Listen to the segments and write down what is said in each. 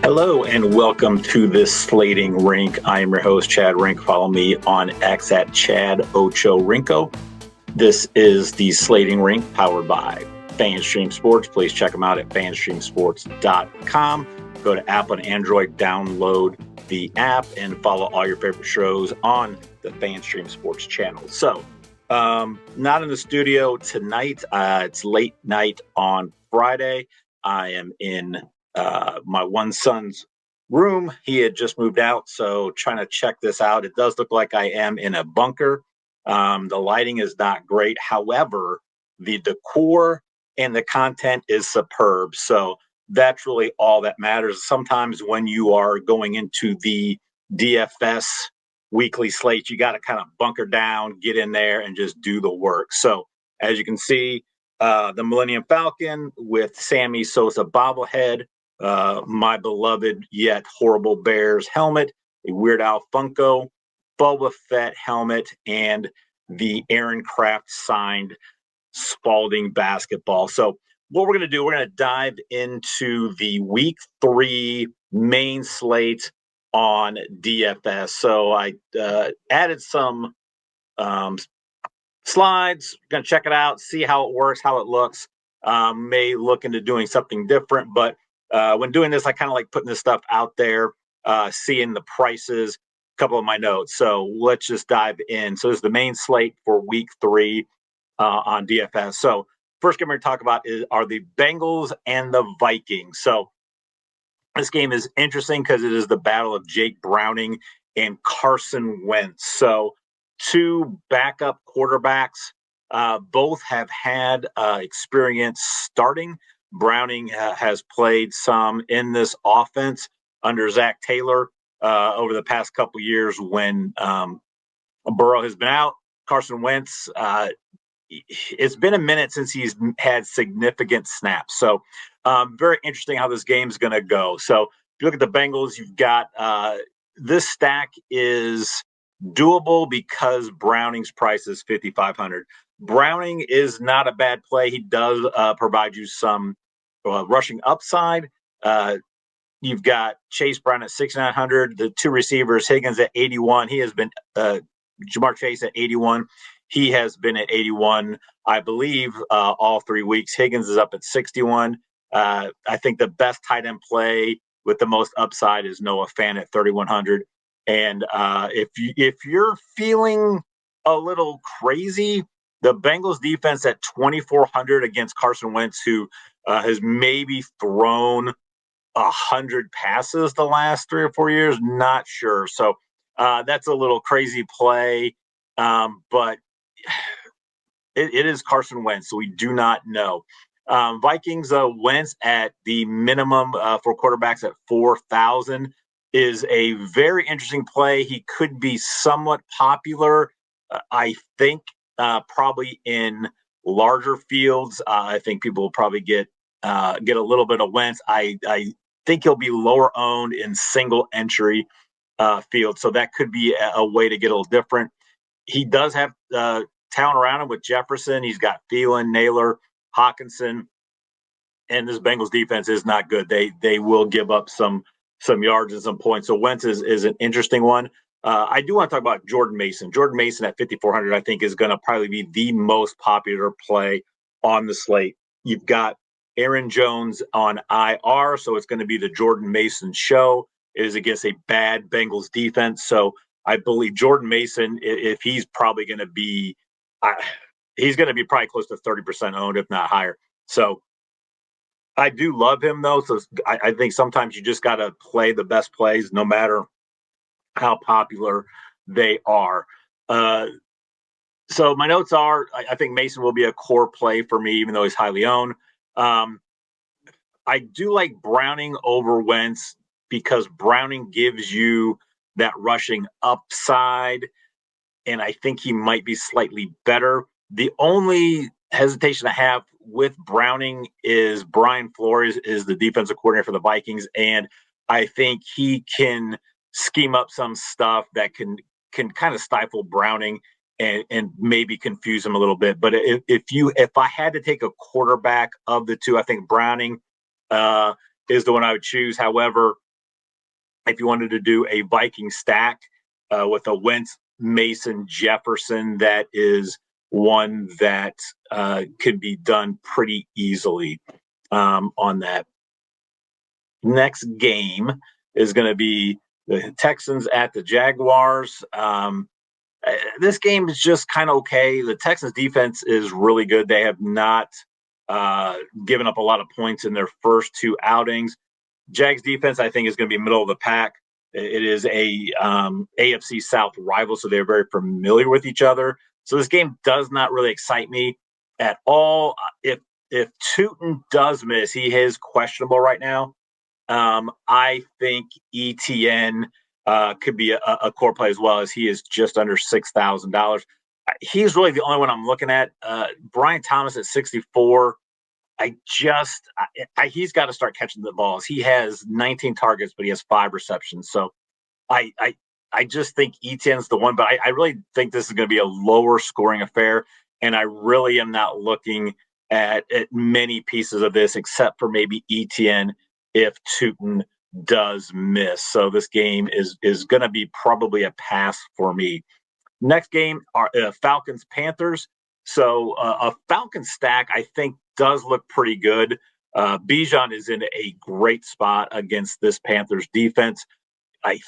Hello and welcome to this Slating Rink. I am your host, Chad Rink. Follow me on X at Chad Ocho Rinko. This is the Slating Rink powered by FanStream Sports. Please check them out at FanStreamSports.com. Go to Apple and Android, download the app, and follow all your favorite shows on the FanStream Sports channel. So, not in the studio tonight. It's late night on Friday. I am in my one son's room. He had just moved out, so trying to check this out. It does look like I am in a bunker. The lighting is not great. However, the decor and the content is superb. So that's really all that matters. Sometimes when you are going into the DFS weekly slate, you got to kind of bunker down, get in there, and just do the work. So as you can see, the Millennium Falcon with Sammy Sosa bobblehead, my beloved yet horrible Bears helmet, a Weird Al Funko, Boba Fett helmet, and the Aaron Kraft signed Spalding basketball. So what we're going to do, we're going to dive into the week 3 main slate on DFS. So I added some slides, going to check it out, see how it works, how it looks. May look into doing something different, but when doing this, I kind of like putting this stuff out there, seeing the prices, a couple of my notes. So let's just dive in. So this is the main slate for week 3 on DFS. So first game we're going to talk about are the Bengals and the Vikings. So this game is interesting because it is the battle of Jake Browning and Carson Wentz. So two backup quarterbacks, both have had experience starting. Browning has played some in this offense under Zach Taylor over the past couple years when Burrow has been out. Carson Wentz, it's been a minute since he's had significant snaps. So very interesting how this game's going to go. So if you look at the Bengals, you've got this stack is doable because Browning's price is $5,500. Browning is not a bad play. He does provide you some rushing upside. You've got Chase Brown at $6,900. The two receivers, Higgins at 81. He has been Jamar Chase at 81. He has been at 81, I believe, all 3 weeks. Higgins is up at 61. I think the best tight end play with the most upside is Noah Fant at 3,100. And if you're feeling a little crazy, the Bengals defense at 2,400 against Carson Wentz, who has maybe thrown 100 passes the last 3 or 4 years, not sure. So that's a little crazy play, but it is Carson Wentz, so we do not know. Vikings Wentz at the minimum for quarterbacks at 4,000 is a very interesting play. He could be somewhat popular, I think, probably in larger fields. I think people will probably get a little bit of Wentz. I think he'll be lower owned in single entry fields, so that could be a way to get a little different. He does have talent around him with Jefferson. He's got Thielen, Naylor, Hawkinson, and this Bengals defense is not good. They will give up some yards and some points. So Wentz is an interesting one. I do want to talk about Jordan Mason. Jordan Mason at 5,400, I think, is going to probably be the most popular play on the slate. You've got Aaron Jones on IR, so it's going to be the Jordan Mason show. It is against a bad Bengals defense. So I believe Jordan Mason, if he's probably going to be, he's going to be probably close to 30% owned, if not higher. So I do love him, though. So I think sometimes you just got to play the best plays, no matter how popular they are. So my notes are, I think Mason will be a core play for me, even though he's highly owned. I do like Browning over Wentz because Browning gives you that rushing upside, and I think he might be slightly better. The only hesitation I have with Browning is Brian Flores is the defensive coordinator for the Vikings, and I think he can scheme up some stuff that can kind of stifle Browning and maybe confuse him a little bit. But if I had to take a quarterback of the two, I think Browning is the one I would choose. However, if you wanted to do a Viking stack with a Wentz, Mason, Jefferson, that is one that could be done pretty easily on that. Next game is going to be the Texans at the Jaguars. This game is just kind of okay. The Texans defense is really good. They have not given up a lot of points in their first two outings. Jags defense, I think, is going to be middle of the pack. It is a AFC South rival, so they're very familiar with each other. So this game does not really excite me at all. If Tootin does miss, he is questionable right now. I think ETN could be a core play as well, as he is just under $6,000. He's really the only one I'm looking at. Brian Thomas at 64. He's got to start catching the balls. He has 19 targets, but he has 5 receptions. So I just think ETN's the one, but I really think this is going to be a lower scoring affair. And I really am not looking at many pieces of this except for maybe ETN if Tootin does miss. So this game is going to be probably a pass for me. Next game are Falcons Panthers. So a Falcons stack I think does look pretty good. Bijan is in a great spot against this Panthers defense. I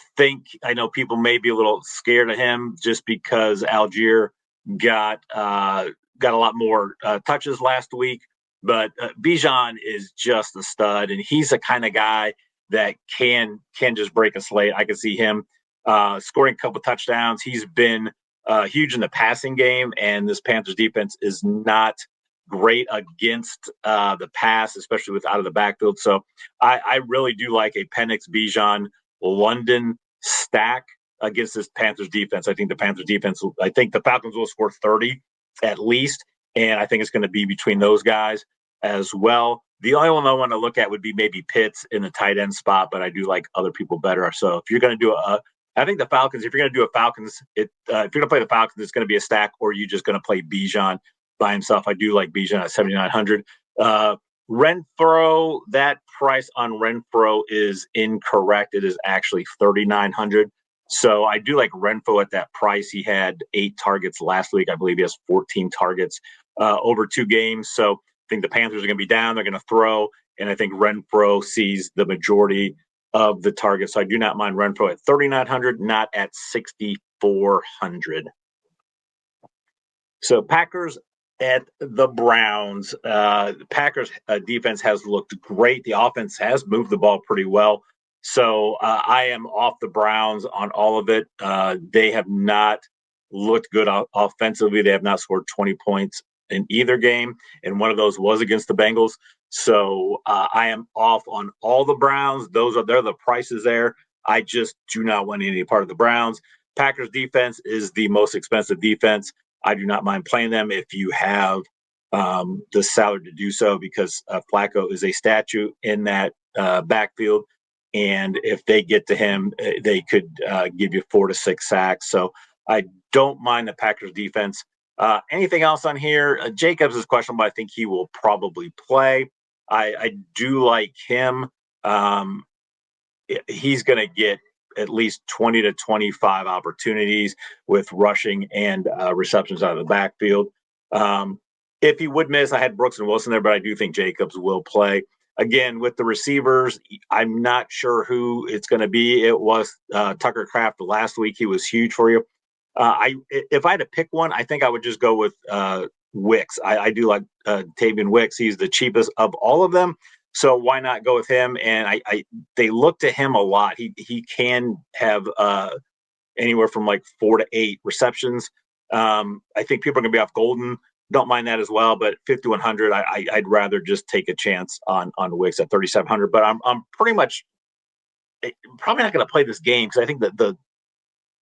know people may be a little scared of him just because Algier got a lot more touches last week. But Bijan is just a stud, and he's the kind of guy that can just break a slate. I can see him scoring a couple touchdowns. He's been huge in the passing game, and this Panthers defense is not great against the pass, especially with out of the backfield. So I really do like a Penix Bijan London stack against this Panthers defense. I think the Falcons will score 30 at least. And I think it's going to be between those guys as well. The only one I want to look at would be maybe Pitts in the tight end spot, but I do like other people better. So if you're going to do I think the Falcons, if you're going to do a Falcons, if you're going to play the Falcons, it's going to be a stack, or you're just going to play Bijan by himself. I do like Bijan at 7,900. Renfro, that price on Renfro is incorrect. It is actually 3,900. So I do like Renfro at that price. He had 8 targets last week. I believe he has 14 targets over 2 games. So I think the Panthers are going to be down. They're going to throw. And I think Renfro sees the majority of the targets. So I do not mind Renfro at 3,900, not at 6,400. So Packers at the Browns. The Packers defense has looked great. The offense has moved the ball pretty well. So I am off the Browns on all of it. They have not looked good offensively. They have not scored 20 points in either game, and one of those was against the Bengals. So I am off on all the Browns. They're the prices there. I just do not want any part of the Browns. Packers defense is the most expensive defense. I do not mind playing them if you have the salary to do so, because Flacco is a statue in that backfield. And if they get to him, they could give you 4 to 6 sacks. So I don't mind the Packers defense. Anything else on here? Jacobs is questionable, but I think he will probably play. I do like him. He's going to get at least 20 to 25 opportunities with rushing and receptions out of the backfield. If he would miss, I had Brooks and Wilson there, but I do think Jacobs will play. Again, with the receivers, I'm not sure who it's going to be. It was Tucker Kraft last week. He was huge for you. If I had to pick one, I think I would just go with Wicks. I do like Tavian Wicks. He's the cheapest of all of them. So why not go with him? And they look to him a lot. He can have anywhere from like 4 to 8 receptions. I think people are going to be off Golden. Don't mind that as well, but 5,100, I'd rather just take a chance on Wicks at 3,700. But I'm pretty much probably not going to play this game because I think that the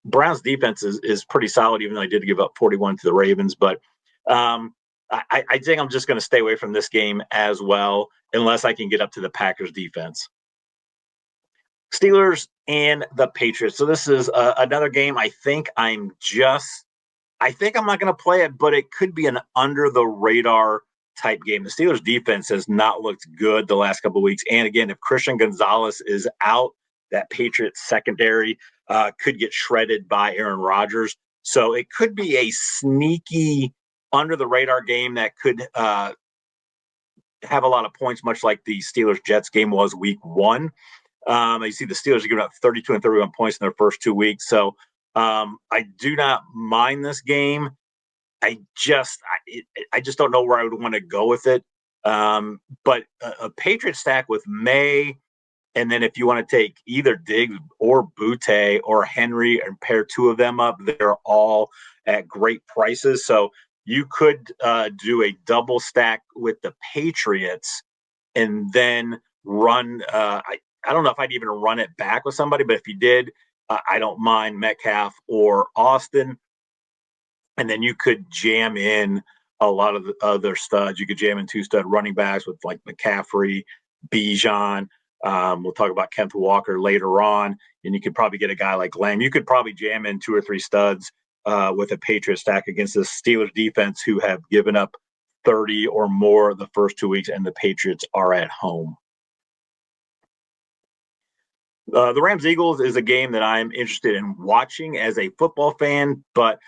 Browns defense is pretty solid, even though I did give up 41 to the Ravens. But I think I'm just going to stay away from this game as well, unless I can get up to the Packers defense. Steelers and the Patriots. So this is another game. I think I'm not going to play it, but it could be an under the radar type game. The Steelers defense has not looked good the last couple of weeks. And again, if Christian Gonzalez is out, that Patriots secondary could get shredded by Aaron Rodgers. So it could be a sneaky under the radar game that could have a lot of points, much like the Steelers-Jets game was week 1. You see the Steelers are giving up 32 and 31 points in their first 2 weeks. So I do not mind this game. I just don't know where I would want to go with it. But a Patriot stack with May, and then if you want to take either Diggs or Butte or Henry and pair 2 of them up, they're all at great prices. So you could do a double stack with the Patriots and then run. I don't know if I'd even run it back with somebody, but if you did, I don't mind Metcalf or Austin. And then you could jam in a lot of the other studs. You could jam in 2 stud running backs with like McCaffrey, Bijan. We'll talk about Kenneth Walker later on. And you could probably get a guy like Lamb. You could probably jam in 2 or 3 studs with a Patriot stack against the Steelers defense, who have given up 30 or more the first 2 weeks, and the Patriots are at home. The Rams-Eagles is a game that I'm interested in watching as a football fan, but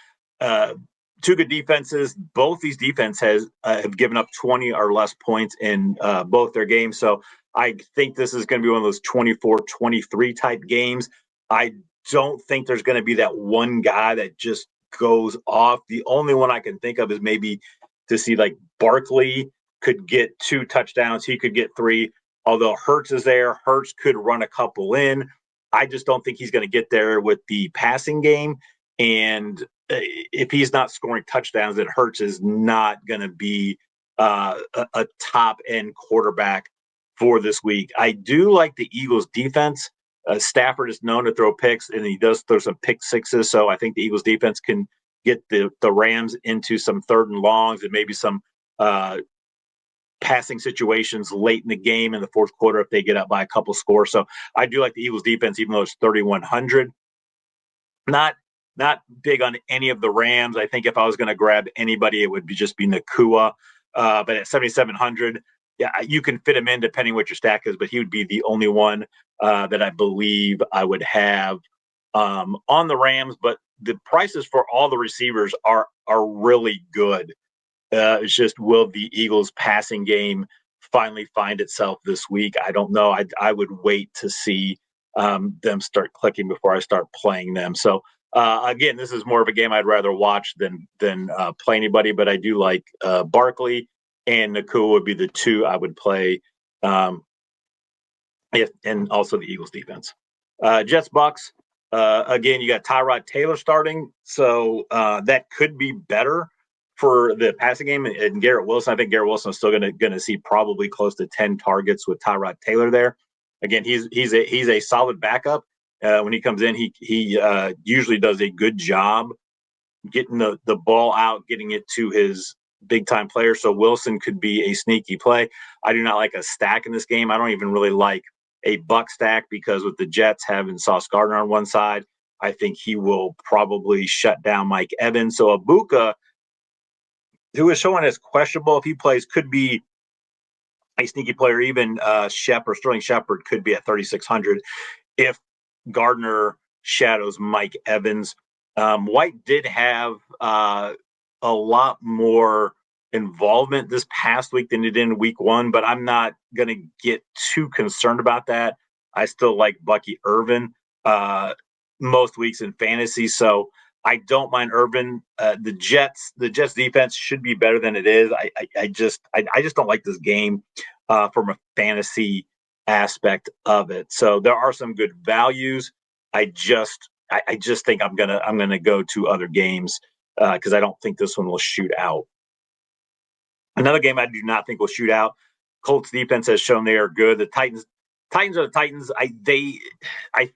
2 good defenses. Both these defenses have given up 20 or less points in both their games. So I think this is going to be one of those 24-23 type games. I don't think there's going to be that one guy that just goes off. The only one I can think of is maybe to see like Barkley could get 2 touchdowns. He could get 3. Although Hurts is there, Hurts could run a couple in. I just don't think he's going to get there with the passing game. And if he's not scoring touchdowns, then Hurts is not going to be a top-end quarterback for this week. I do like the Eagles' defense. Stafford is known to throw picks, and he does throw some pick sixes. So I think the Eagles' defense can get the Rams into some 3rd and longs and maybe some passing situations late in the game in the 4th quarter if they get up by a couple scores. So I do like the Eagles defense, even though it's 3,100. Not big on any of the Rams. I think if I was going to grab anybody, it would just be Nakua. But at 7,700, yeah, you can fit him in depending what your stack is, but he would be the only one that I believe I would have on the Rams. But the prices for all the receivers are really good. It's just, will the Eagles passing game finally find itself this week? I don't know. I would wait to see them start clicking before I start playing them. So again, this is more of a game I'd rather watch than play anybody, but I do like Barkley and Nakua would be the 2 I would play. And also the Eagles defense. Jets Bucks. Again, you got Tyrod Taylor starting. So that could be better for the passing game. And Garrett Wilson, I think Garrett Wilson is still going to see probably close to 10 targets with Tyrod Taylor there. Again, he's a solid backup. When he comes in, he usually does a good job getting the ball out, getting it to his big time player. So Wilson could be a sneaky play. I do not like a stack in this game. I don't even really like a Buck stack, because with the Jets having Sauce Gardner on one side, I think he will probably shut down Mike Evans. So Ibuka, who is showing as questionable if he plays, could be a sneaky player. Even Sterling Shepard could be at 3,600 if Gardner shadows Mike Evans. White did have a lot more involvement this past week than he did in week 1, but I'm not going to get too concerned about that. I still like Bucky Irvin most weeks in fantasy, so I don't mind Irvin. The Jets defense should be better than it is. I just don't like this game from a fantasy aspect of it. So there are some good values. I just think I'm gonna go to other games because I don't think this one will shoot out. Another game I do not think will shoot out. Colts defense has shown they are good. The Titans are the Titans. I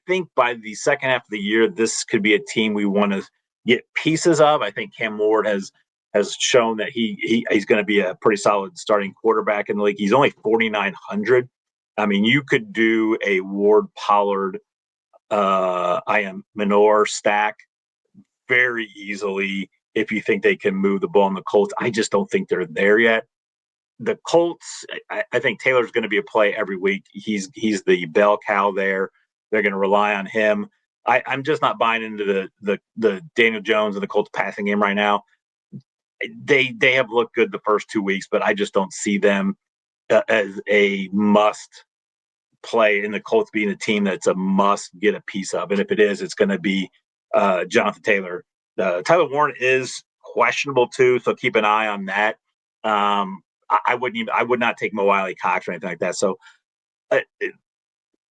think by the second half of the year, this could be a team we want to get pieces of. I think Cam Ward has shown that he's going to be a pretty solid starting quarterback in the league. He's only 4,900. I mean, you could do a Ward Pollard, Minor stack very easily if you think they can move the ball in the Colts. I just don't think they're there yet. The Colts, I think Taylor's going to be a play every week. He's the bell cow there. They're going to rely on him. I'm just not buying into the Daniel Jones and the Colts passing game right now. They have looked good the first 2 weeks, but I just don't see them as a must play in the Colts being a team that's a must get a piece of. And if it is, it's going to be Jonathan Taylor. Tyler Warren is questionable too, so keep an eye on that. I would not take Mo Wiley Cox or anything like that. So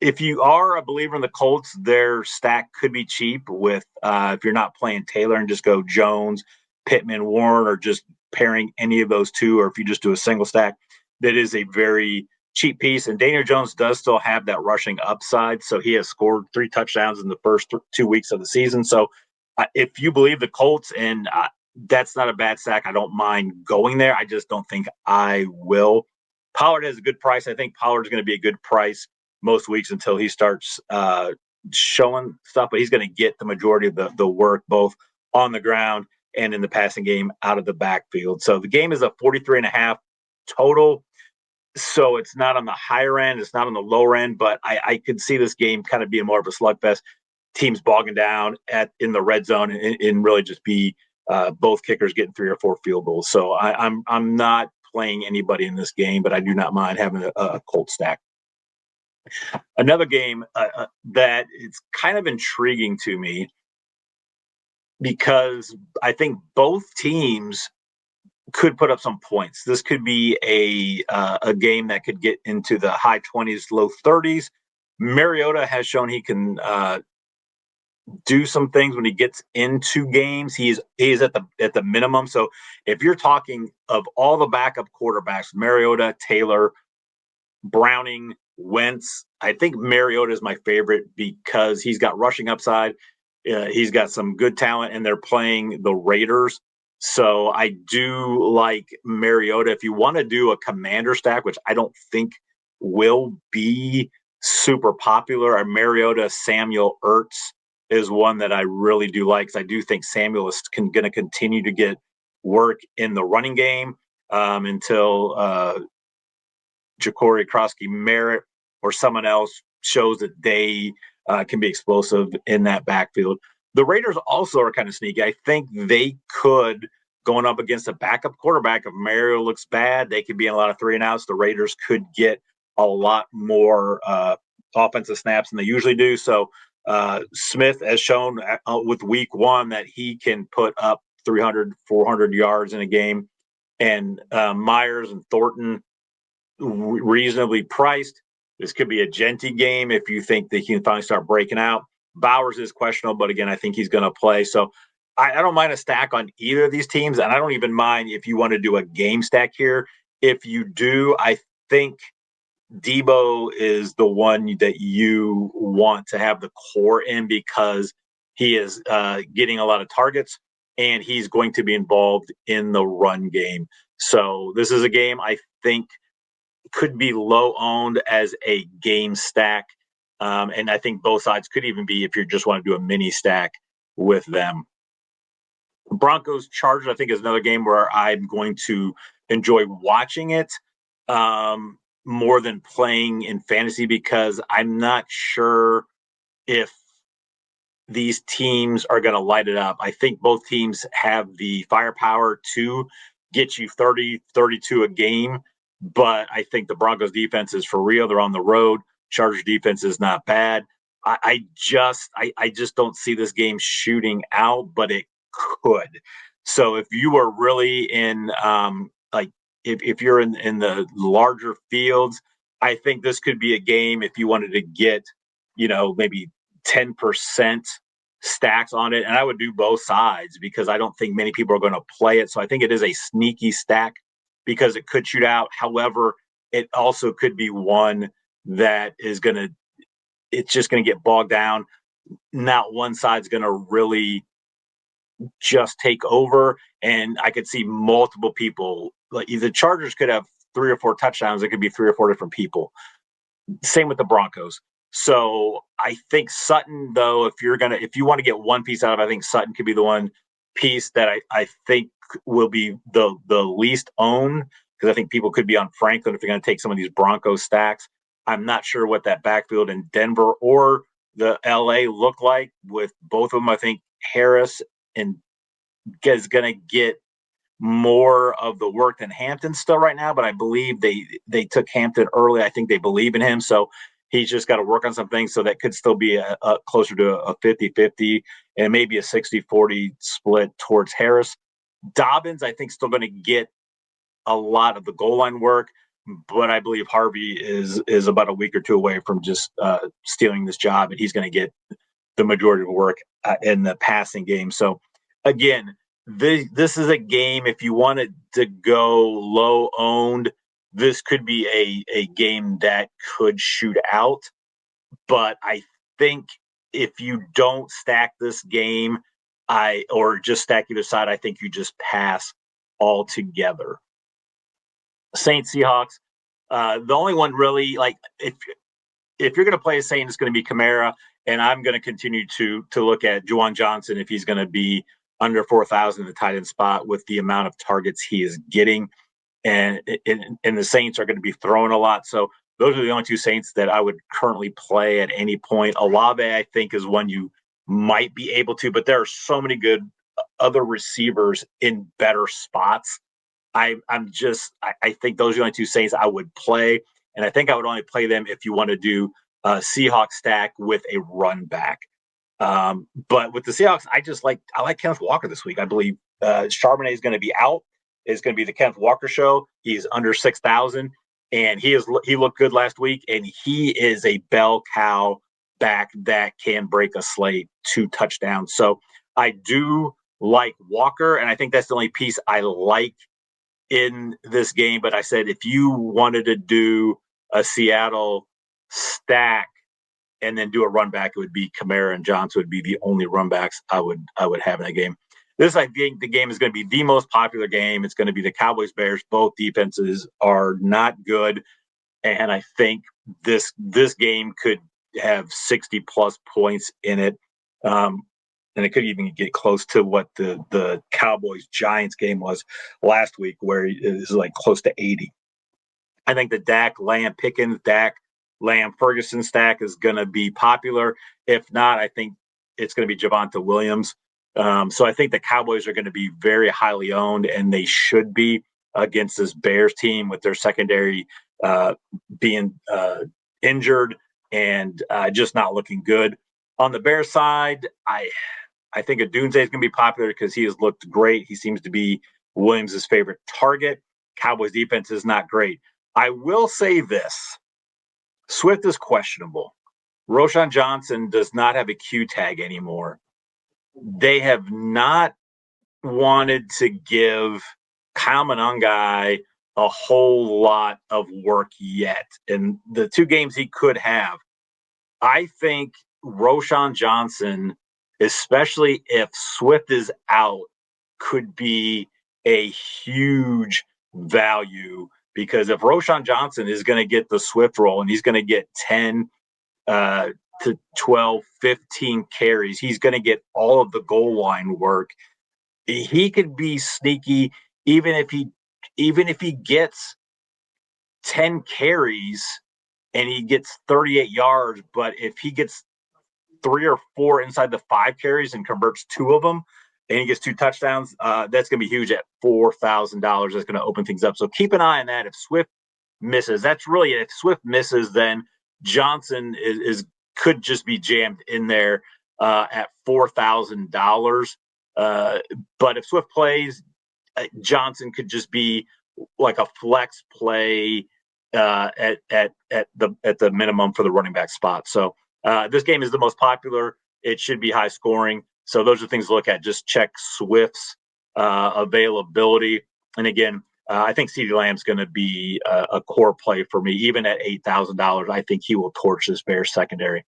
if you are a believer in the Colts, their stack could be cheap with if you're not playing Taylor and just go Jones, Pittman, Warren, or just pairing any of those two, or if you just do a single stack, that is a very cheap piece. And Daniel Jones does still have that rushing upside. So he has scored 3 touchdowns in the first 2 weeks of the season. So if you believe the Colts, and that's not a bad stack, I don't mind going there. I just don't think I will. Pollard has a good price. I think Pollard's going to be a good price most weeks until he starts showing stuff, but he's going to get the majority of the work, both on the ground and in the passing game out of the backfield. So the game is a 43.5 total. So it's not on the higher end, it's not on the lower end, but I could see this game kind of being more of a slugfest. Teams bogging down in the red zone and really just be both kickers getting 3 or 4 field goals. So I'm not playing anybody in this game, but I do not mind having a Colt stack. Another game that it's kind of intriguing to me because I think both teams could put up some points. This could be a game that could get into the high 20s, low 30s. Mariota has shown he can do some things when he gets into games. He is at the minimum. So if you're talking of all the backup quarterbacks, Mariota, Taylor, Browning, Wentz, I think Mariota is my favorite because he's got rushing upside. He's got some good talent, and they're playing the Raiders. So I do like Mariota. If you want to do a commander stack, which I don't think will be super popular, a Mariota Samuel Ertz is one that I really do like because I do think Samuel is going to continue to get work in the running game until Ja'Cory Krosky-Merritt or someone else shows that they can be explosive in that backfield. The Raiders also are kind of sneaky. I think they could, going up against a backup quarterback, if Mario looks bad, they could be in a lot of 3 and outs. The Raiders could get a lot more offensive snaps than they usually do. So Smith has shown with week 1 that he can put up 300, 400 yards in a game. And Myers and Thornton, reasonably priced. This could be a Genty game if you think that he can finally start breaking out. Bowers is questionable, but again, I think he's going to play. So I don't mind a stack on either of these teams, and I don't even mind if you want to do a game stack here. If you do, I think Debo is the one that you want to have the core in because he is getting a lot of targets, and he's going to be involved in the run game. So this is a game I think could be low owned as a game stack. And I think both sides could even be if you just want to do a mini stack with them. Broncos Chargers, I think, is another game where I'm going to enjoy watching it more than playing in fantasy because I'm not sure if these teams are going to light it up. I think both teams have the firepower to get you 30, 32 a game. But I think the Broncos defense is for real. They're on the road. Chargers defense is not bad. I just don't see this game shooting out, but it could. So if you are really in if you're in the larger fields, I think this could be a game if you wanted to get, maybe 10% stacks on it. And I would do both sides because I don't think many people are going to play it. So I think it is a sneaky stack because it could shoot out. However, it also could be one that is it's just going to get bogged down. Not one side's going to really just take over. And I could see multiple people, like the Chargers could have 3 or 4 touchdowns. It could be 3 or 4 different people. Same with the Broncos. So I think Sutton, though, if you want to get one piece out of it, I think Sutton could be the one piece that I think will be the least owned because I think people could be on Franklin if they're going to take some of these Broncos stacks. I'm not sure what that backfield in Denver or the LA look like with both of them. I think Harris and is going to get more of the work than Hampton still right now, but I believe they took Hampton early. I think they believe in him. So he's just got to work on some things. So that could still be a closer to a 50-50 and maybe a 60-40 split towards Harris. Dobbins, I think, still going to get a lot of the goal line work, but I believe Harvey is about a week or two away from just stealing this job, and he's going to get the majority of the work in the passing game. So again, this is a game, if you wanted to go low owned, this could be a game that could shoot out. But I think if you don't stack this game, or just stack either side, I think you just pass altogether. Saints Seahawks. The only one really, like, if you're going to play a Saint, it's going to be Kamara, and I'm going to continue to look at Juwan Johnson if he's going to be under 4,000 in the tight end spot with the amount of targets he is getting, and the Saints are going to be throwing a lot. So those are the only two Saints that I would currently play at any point. Olave, I think, is one you might be able to, but there are so many good other receivers in better spots. I think those are the only two Saints I would play, and I think I would only play them if you want to do a Seahawks stack with a run back. But with the Seahawks, I like Kenneth Walker this week. I believe Charbonnet is going to be out. It's going to be the Kenneth Walker show. He's under 6,000, and he looked good last week, and he is a bell cow back that can break a slate 2 touchdowns. So I do like Walker, and I think that's the only piece I like in this game. But I said if you wanted to do a Seattle stack and then do a run back, it would be Kamara and Johnson would be the only run backs I would have in that game. This, I think, the game is going to be the most popular game. It's going to be the Cowboys Bears. Both defenses are not good, and I think this game could have 60 plus points in it. And it could even get close to what the Cowboys-Giants game was last week, where it was like close to 80. I think the Dak Lamb Pickens, Dak Lamb Ferguson stack is going to be popular. If not, I think it's going to be Javonte Williams. So I think the Cowboys are going to be very highly owned, and they should be against this Bears team with their secondary being injured and just not looking good. On the Bears side, I think Odunze is going to be popular because he has looked great. He seems to be Williams' favorite target. Cowboys defense is not great. I will say this. Swift is questionable. Roschon Johnson does not have a Q tag anymore. They have not wanted to give Kyle Monangai a whole lot of work yet. And the 2 games he could have, I think Roschon Johnson, especially if Swift is out, could be a huge value, because if Roschon Johnson is going to get the Swift role and he's going to get 10 to 12, 15 carries, he's going to get all of the goal line work. He could be sneaky even if he gets 10 carries and he gets 38 yards, but if he gets 3 or 4 inside the 5 carries and converts 2 of them, and he gets 2 touchdowns, that's going to be huge at $4,000. That's going to open things up. So keep an eye on that. If Swift misses, that's really it. If Swift misses, then Johnson could just be jammed in there at $4,000. But if Swift plays, Johnson could just be like a flex play at the minimum for the running back spot. So this game is the most popular. It should be high scoring. So those are things to look at. Just check Swift's availability. And again, I think CeeDee Lamb's going to be a core play for me. Even at $8,000, I think he will torch this Bears secondary.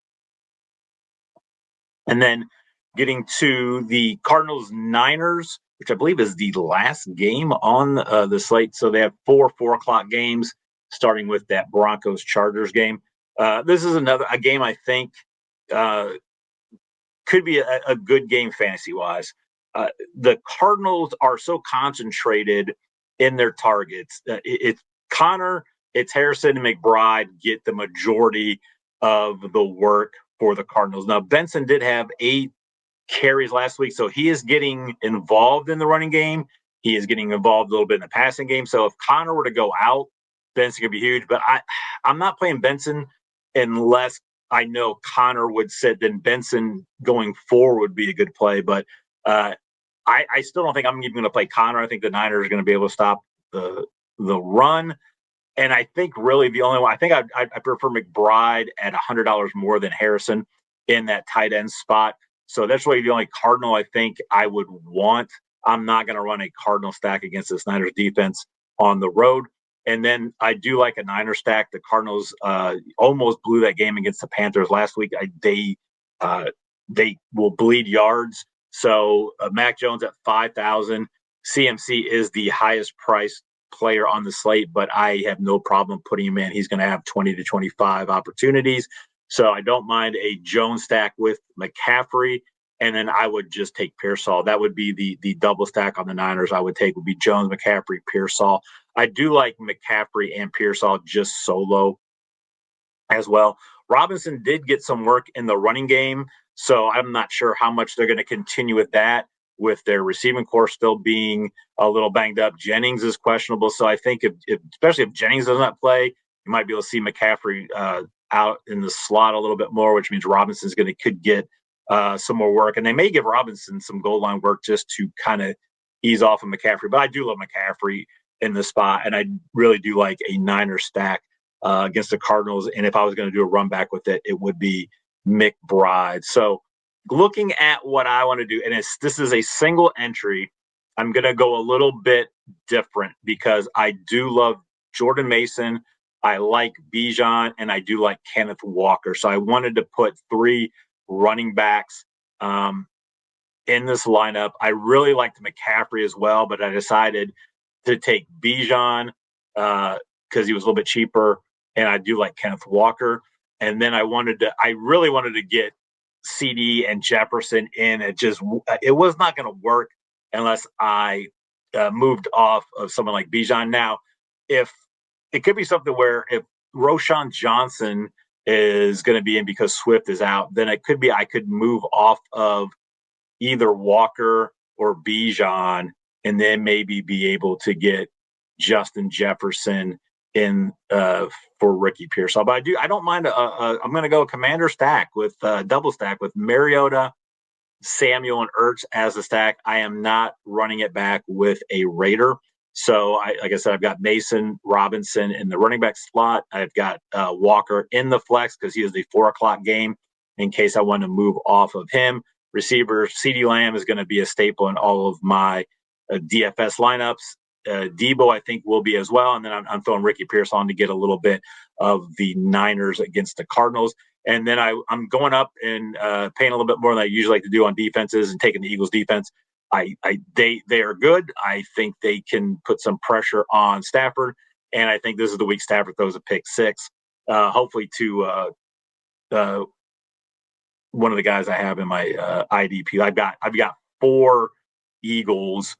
And then getting to the Cardinals-Niners, which I believe is the last game on the slate. So they have 4 4:00 games, starting with that Broncos-Chargers game. This is a game I think could be a good game fantasy-wise. The Cardinals are so concentrated in their targets. It's Connor, it's Harrison, and McBride get the majority of the work for the Cardinals. Now, Benson did have 8 carries last week, so he is getting involved in the running game. He is getting involved a little bit in the passing game. So if Connor were to go out, Benson could be huge. But I'm not playing Benson unless I know Connor would sit. Then Benson going forward would be a good play. But I still don't think I'm even going to play Connor. I think the Niners are going to be able to stop the run. And I think really the only one, I think I prefer McBride at $100 more than Harrison in that tight end spot. So that's really the only Cardinal I think I would want. I'm not going to run a Cardinal stack against this Niners defense on the road. And then I do like a Niner stack. The Cardinals almost blew that game against the Panthers last week. They will bleed yards. So Mac Jones at 5,000. CMC is the highest priced player on the slate, but I have no problem putting him in. He's going to have 20 to 25 opportunities. So I don't mind a Jones stack with McCaffrey, and then I would just take Pearsall. That would be the double stack on the Niners I would take would be Jones, McCaffrey, Pearsall. I do like McCaffrey and Pearsall just solo as well. Robinson did get some work in the running game, so I'm not sure how much they're going to continue with that, with their receiving core still being a little banged up. Jennings is questionable, so I think especially if Jennings does not play, you might be able to see McCaffrey out in the slot a little bit more, which means Robinson's could get some more work, and they may give Robinson some goal line work just to kind of ease off of McCaffrey. But I do love McCaffrey in the spot, and I really do like a Niner stack against the Cardinals. And if I was going to do a run back with it, it would be McBride. So looking at what I want to do, and this is a single entry, I'm going to go a little bit different because I do love Jordan Mason. I like Bijan, and I do like Kenneth Walker. So I wanted to put 3 running backs in this lineup. I really liked McCaffrey as well, but I decided to take Bijan because he was a little bit cheaper, and I do like Kenneth Walker. And then I really wanted to get CeeDee and Jefferson in. It was not going to work unless I moved off of someone like Bijan. Now, if it could be something where if Roschon Johnson is going to be in because Swift is out, then it could be I could move off of either Walker or Bijan and then maybe be able to get Justin Jefferson in for Ricky Pearsall. But I don't mind. I'm going to go commander stack with double stack with Mariota, Samuel, and Ertz as a stack. I am not running it back with a Raider. So like I said, I've got Mason, Robinson in the running back slot. I've got Walker in the flex because he is the 4:00 game in case I want to move off of him. Receiver, CeeDee Lamb is going to be a staple in all of my DFS lineups. Debo, I think, will be as well. And then I'm throwing Ricky Pearsall on to get a little bit of the Niners against the Cardinals. And then I'm going up and paying a little bit more than I usually like to do on defenses and taking the Eagles defense. They are good. I think they can put some pressure on Stafford. And I think this is the week Stafford throws a pick 6, hopefully to one of the guys I have in my IDP. I've got 4 Eagles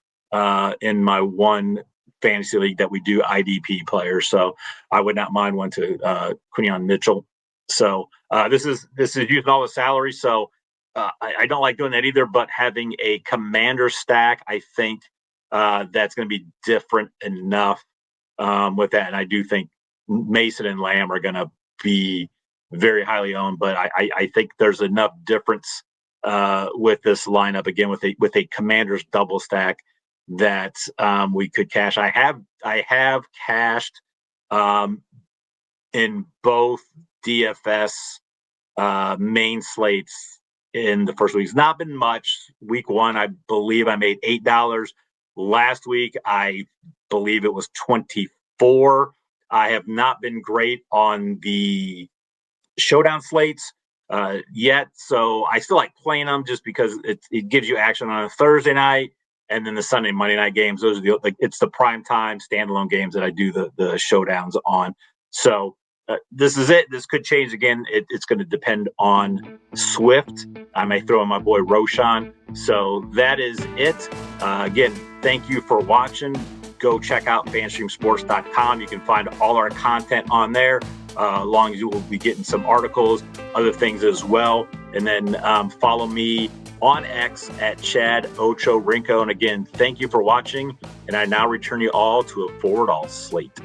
in my one fantasy league that we do IDP players. So I would not mind one to Quinion Mitchell. So this is using all the salary. So I don't like doing that either, but having a commander stack, I think that's going to be different enough with that. And I do think Mason and Lamb are going to be very highly owned, but I think there's enough difference with this lineup again with a commander's double stack that we could cash. I have cashed in both DFS main slates in the first week. It's not been much. Week 1, I believe I made $8. Last week, I believe it was 24. I have not been great on the showdown slates yet, so I still like playing them just because it gives you action on a Thursday night, and then the Sunday, Monday night games. Those are it's the prime time standalone games that I do the showdowns on. So this is it. This could change again. It's going to depend on Swift. I may throw in my boy Roschon. So that is it. Again, thank you for watching. go check out FanStreamSports.com. You can find all our content on there, along as you will be getting some articles, other things as well. And then follow me on X at Chad Ocho Rinko. And again, thank you for watching. And I now return you all to a Forward All Slate.